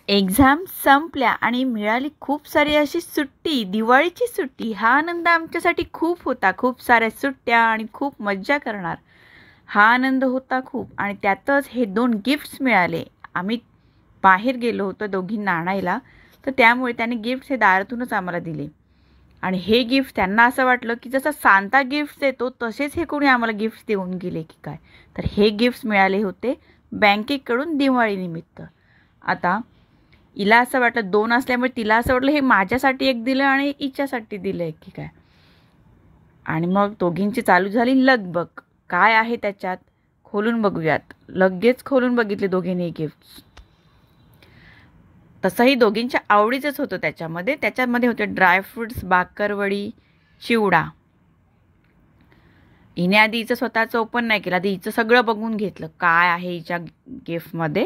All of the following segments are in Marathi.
एक्झाम संपल्या आणि मिळाली खूप सारी अशी सुट्टी, दिवाळीची सुट्टी. हा आनंद आमच्यासाठी खूप होता. खूप साऱ्या सुट्ट्या आणि खूप मज्जा करणार. हा आनंद होता खूप आणि त्यातच हे 2 गिफ्ट्स मिळाले. आम्ही बाहेर गेलो होतो दोघींना आणायला, तर त्यामुळे त्याने गिफ्ट्स हे दारातूनच आम्हाला दिले. आणि हे गिफ्ट त्यांना असं वाटलं की जसं सांता गिफ्ट्स देतो तसेच हे कोणी आम्हाला गिफ्ट्स देऊन गेले की काय. तर हे गिफ्ट्स मिळाले होते बँकेकडून दिवाळीनिमित्त. आता हिला असं वाटलं 2 असल्यामुळे तिला असं वाटलं हे माझ्यासाठी एक दिलं आणि हिच्यासाठी दिलं आहे की काय. आणि मग दोघींची चालू झाली लगबग. काय आहे त्याच्यात खोलून बघूयात. लगेच खोलून बघितले दोघींनी गिफ्ट्स. तसंही दोघींच्या आवडीचंच होतं त्याच्यामध्ये. त्याच्यामध्ये होते ड्रायफ्रुट्स, बाकरवडी, चिवडा. हिने आधी हिचं स्वतःचं ओपन नाही केलं. आधी हिचं सगळं बघून घेतलं काय आहे हिच्या गिफ्टमध्ये.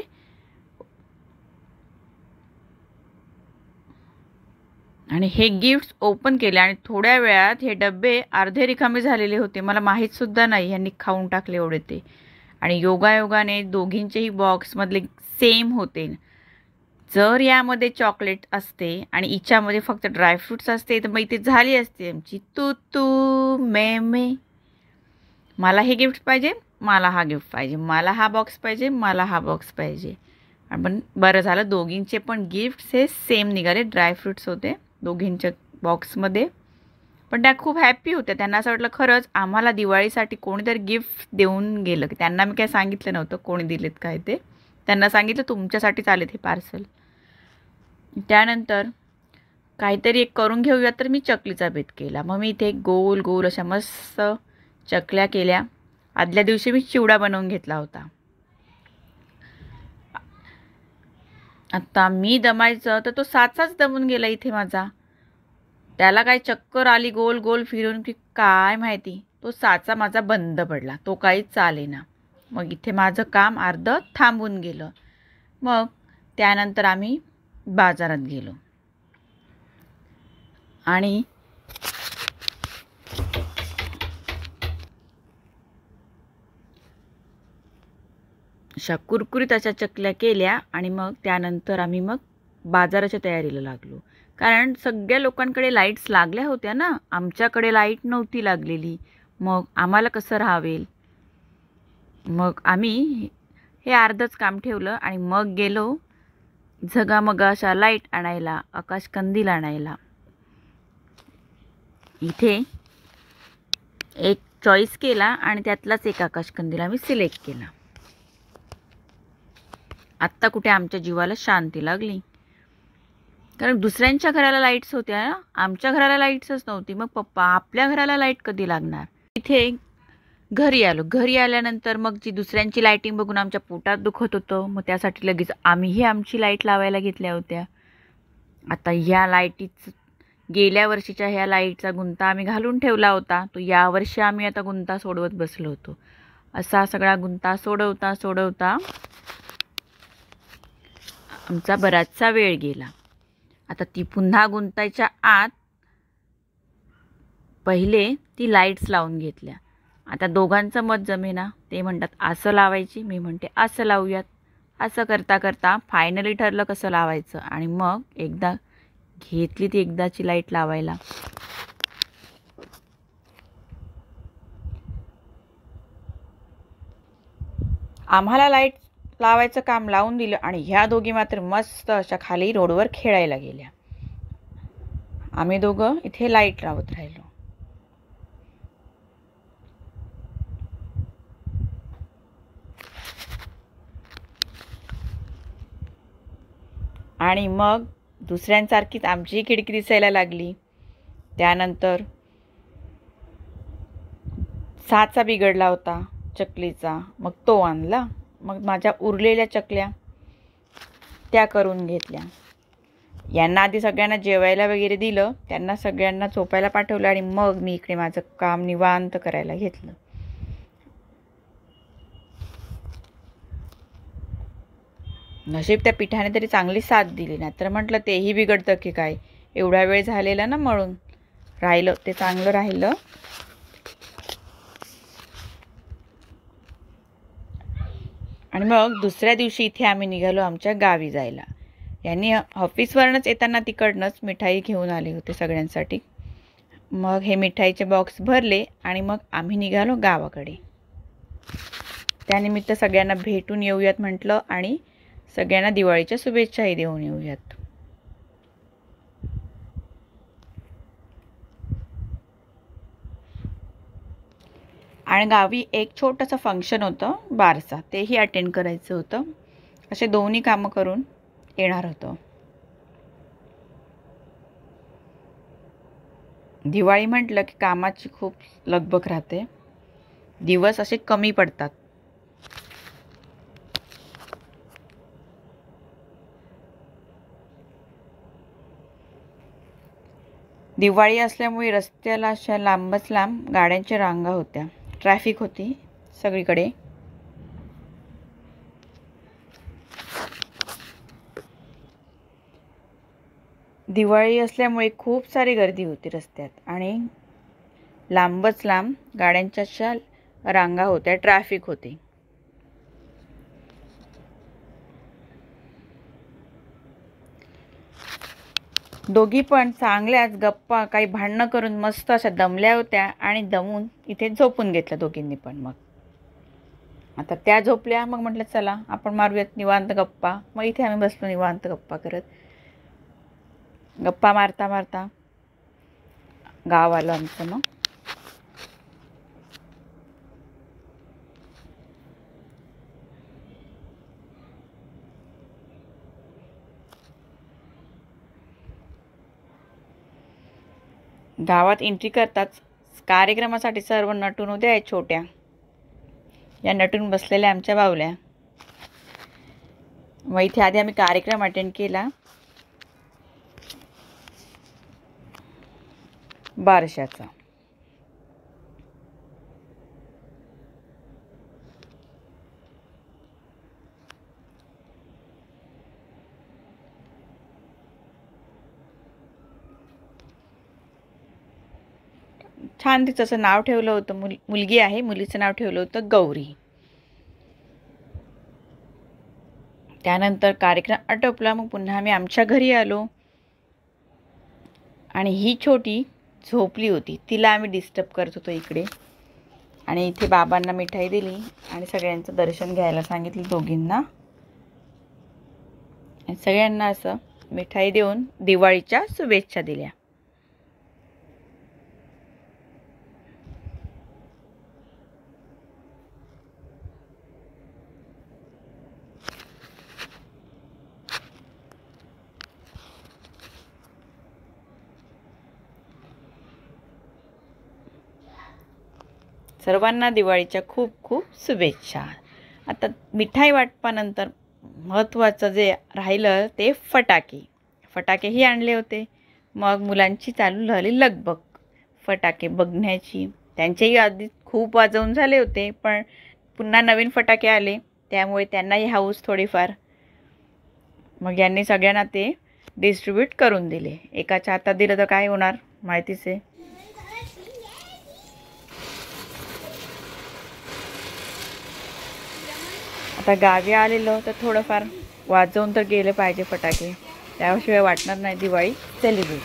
आणि हे गिफ्ट्स ओपन केले आणि थोड्या वेळात हे डबे अर्धे रिकामे झालेले होते. मला माहीतसुद्धा नाही यांनी खाऊन टाकले एवढे ते. आणि योगायोगाने दोघींचेही बॉक्समधले सेम होते. जर यामध्ये चॉकलेट असते आणि हिच्यामध्ये फक्त ड्रायफ्रूट्स असते तर मग इथे झाली असते आमची तू तू मे मे. मला हे गिफ्ट पाहिजे, मला हा गिफ्ट पाहिजे, मला हा बॉक्स पाहिजे, मला हा बॉक्स पाहिजे. पण बरं झालं दोघींचे पण गिफ्ट्स हे सेम निघाले. ड्रायफ्रूट्स होते दोघींच्या बॉक्समध्ये. पण त्या खूप हॅप्पी होत्या. त्यांना असं वाटलं खरंच आम्हाला दिवाळीसाठी कोणीतरी गिफ्ट देऊन गेलं. त्यांना मी काय सांगितलं नव्हतं कोणी दिलेत काय ते. त्यांना सांगितलं तुमच्यासाठीच आलेत हे पार्सल. त्यानंतर काहीतरी एक करून घेऊया तर मी चकलीचा बेत केला. मग मी इथे गोल गोल अशा मस्त चकल्या केल्या. आदल्या दिवशी मी चिवडा बनवून घेतला होता. आता मी दमायचं तर तो साचाच दमून गेला इथे माझा. त्याला काय चक्कर आली गोल गोल फिरून की काय माहिती. तो साचा माझा बंद पडला. तो काहीच चालेना. मग इथे माझं काम अर्धं थांबून गेलं. मग त्यानंतर आम्ही बाजारात गेलो आणि अशा कुरकुरीत अशा चकल्या केल्या आणि मग त्यानंतर आम्ही मग बाजाराच्या तयारीला लागलो. कारण सगळ्या लोकांकडे लाईट्स लागल्या होत्या ना. आमच्याकडे लाईट नव्हती लागलेली. मग आम्हाला कसं राहावेल. मग आम्ही हे अर्धच काम ठेवलं आणि मग गेलो झगामगा अशा लाईट आणायला, आकाशकंदील आणायला. इथे एक चॉईस केला आणि त्यातलाच एक आकाशकंदील आम्ही सिलेक्ट केला. आत्ता कुठे आमच्या जीवाला शांती लागली. कारण दुसऱ्यांच्या घराला लाईट्स होत्या, आमच्या घराला लाईट्सच नव्हती. मग पप्पा आपल्या घराला लाईट कधी लागणार. इथे घरी आलो. घरी आल्यानंतर मग जी दुसऱ्यांची लाईटिंग बघून आमच्या पोटात दुखत होतं. मग त्यासाठी लगेच आम्हीही आमची लाईट लावायला घेतल्या होत्या. आता ह्या लाईटीच गेल्या वर्षीच्या ह्या लाईटचा गुंता आम्ही घालून ठेवला होता. तो यावर्षी आम्ही आता गुंता सोडवत बसलो होतो. असा सगळा गुंता सोडवता सोडवता आमचा बराचसा वेळ गेला. आता ती पुन्हा गुंतायच्या आत पहिले ती लाईट्स लावून घेतल्या. आता दोघांचं मत जमेना. ते म्हणतात असं लावायची, मी म्हणते असं लावूयात. असं करता करता फायनली ठरलं कसं लावायचं आणि मग एकदा घेतली ती एकदाची लाईट लावायला. आम्हाला लाईट लावायचं काम लावून दिलं आणि ह्या दोघी मात्र मस्त अशा खाली रोडवर खेळायला गेल्या. आम्ही दोघं इथे लाईट लावत राहिलो. आणि मग दुसऱ्यांसारखीच आमची खिडकी दिसायला लागली. त्यानंतर साचा बिघडला होता चकलीचा. मग तो आणला. मग माझ्या उरलेल्या चकल्या त्या करून घेतल्या. यांना आधी सगळ्यांना जेवायला वगैरे दिलं. त्यांना सगळ्यांना झोपायला पाठवलं आणि मग मी इकडे माझं काम निवांत करायला घेतलं. नशीब त्या पिठाने तरी चांगली साथ दिली. नाही तर म्हटलं तेही बिघडतं की काय. एवढा वेळ झालेला ना मळून राहिलं ते चांगलं राहिलं. आणि मग दुसऱ्या दिवशी इथे आम्ही निघालो आमच्या गावी जायला. यांनी ऑफिसवरूनच येताना तिकडनंच मिठाई घेऊन आले होते सगळ्यांसाठी. मग हे मिठाईचे बॉक्स भरले आणि मग आम्ही निघालो गावाकडे. त्यानिमित्त सगळ्यांना भेटून येऊयात म्हटलं आणि सगळ्यांना दिवाळीच्या शुभेच्छाही देऊन येऊयात. आणि गावी एक छोटंसं फंक्शन होतं, बारसा, तेही अटेंड करायचं होतं. असे दोन्ही कामं करून येणार होतं. दिवाळी म्हटलं की कामाची खूप लगबग राहते, दिवस असे कमी पडतात. दिवाळी असल्यामुळे रस्त्याला अशा लांबच लांब गाड्यांच्या रांगा होत्या, ट्रॅफिक होती सगळीकडे. दिवाळी असल्यामुळे खूप सारी गर्दी होती रस्त्यात आणि लांबच लांब गाड्यांच्या अशा रांगा होत्या, ट्रॅफिक होती. दोघी पण चांगल्याच गप्पा काही भांडणं करून मस्त अशा दमल्या होत्या आणि दमून इथे झोपून घेतलं दोघींनी पण. मग आता त्या झोपल्या, मग म्हटलं चला आपण मारूयात निवांत गप्पा. मग इथे आम्ही बसलो निवांत गप्पा करत. गप्पा मारता मारता गाव आलं आमचं. मग गावात एंट्री करताच कार्यक्रमासाठी सर्व नटून उद्या आहेत छोट्या. या नटून बसलेल्या आमच्या बावल्या. मग इथे आधी आम्ही कार्यक्रम अटेंड केला बारशाचा. छान तिचं असं नाव ठेवलं होतं, मुलगी आहे, मुलीचं नाव ठेवलं होतं गौरी. त्यानंतर कार्यक्रम आटोपला. मग पुन्हा आम्ही आमच्या घरी आलो आणि ही छोटी झोपली होती, तिला आम्ही डिस्टर्ब करत होतो इकडे. आणि इथे बाबांना मिठाई दिली आणि सगळ्यांचं दर्शन घ्यायला सांगितलं दोघींना. आणि सगळ्यांना असं मिठाई देऊन दिवाळीच्या शुभेच्छा दिल्या. सर्वांना दिवाळीच्या खूप खूप शुभेच्छा. आता मिठाई वाटपानंतर महत्त्वाचं जे राहिलं ते फटाके. फटाकेही आणले होते. मग मुलांची चालू झाली लगबग फटाके बघण्याची. त्यांचेही आधी खूप वाजवून झाले होते, पण पुन्हा नवीन फटाके आले त्यामुळे त्यांनाही हौस थोडीफार. मग यांनी सगळ्यांना ते डिस्ट्रीब्यूट करून दिले. एकाच्या हातात दिलं तर काय होणार माहितीच आहे. आता गावी आलेलो तर थोडंफार वाजवून तर गेले पाहिजे फटाके, त्याशिवाय वाटणार नाही दिवाळी सेलिब्रेट.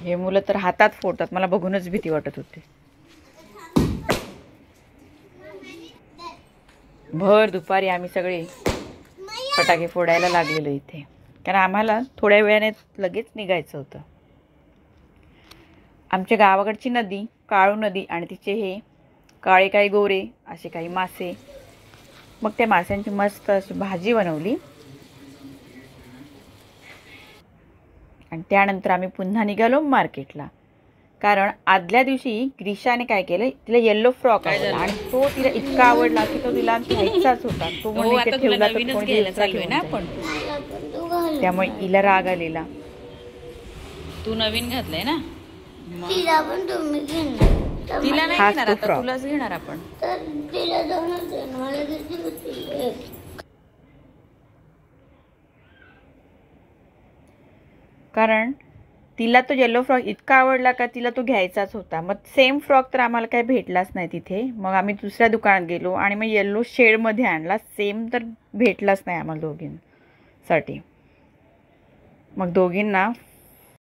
हे मुलं तर हातात फोडतात, मला बघूनच भीती वाटत होती. भर दुपारी आम्ही सगळे फटाके फोडायला लागलेलो इथे, कारण आम्हाला थोड्या वेळाने लगेच निघायचं होतं. आमच्या गावाकडची नदी काळू नदी आणि तिचे हे काळे काही गोरे असे काही मासे. मग त्या माशांची मस्त अशी भाजी बनवली आणि त्यानंतर आम्ही पुन्हा निघालो मार्केटला. कारण आदल्या दिवशी ग्रीशाने काय केलं, तिला येल्लो फ्रॉक आवडला आणि तो तिला इतका आवडला की तो तिला घ्यायचाच होता. तो म्हणजे ठेवला तर कोणी ना, पण त्यामुळे हिला राग आलेला. तू नवीन घातलंय ना, तिला पण तुम्ही घेणार. तिला नाही घेणार आता, तुलाच घेणार आपण. तर तिला दोनच देणार, मला किती होती. कारण तिला तो येलो फ्रॉक इतका आवडला का तिला तो घ्यायचाच होता. मग सेम फ्रॉक तर आम्हाला काही भेटलाच नाही तिथे. मग आम्ही दुसऱ्या दुकानात गेलो आणि मग येलो शेडमध्ये आणला. सेम तर भेटलाच नाही आम्हाला दोघींसाठी. मग दोघींना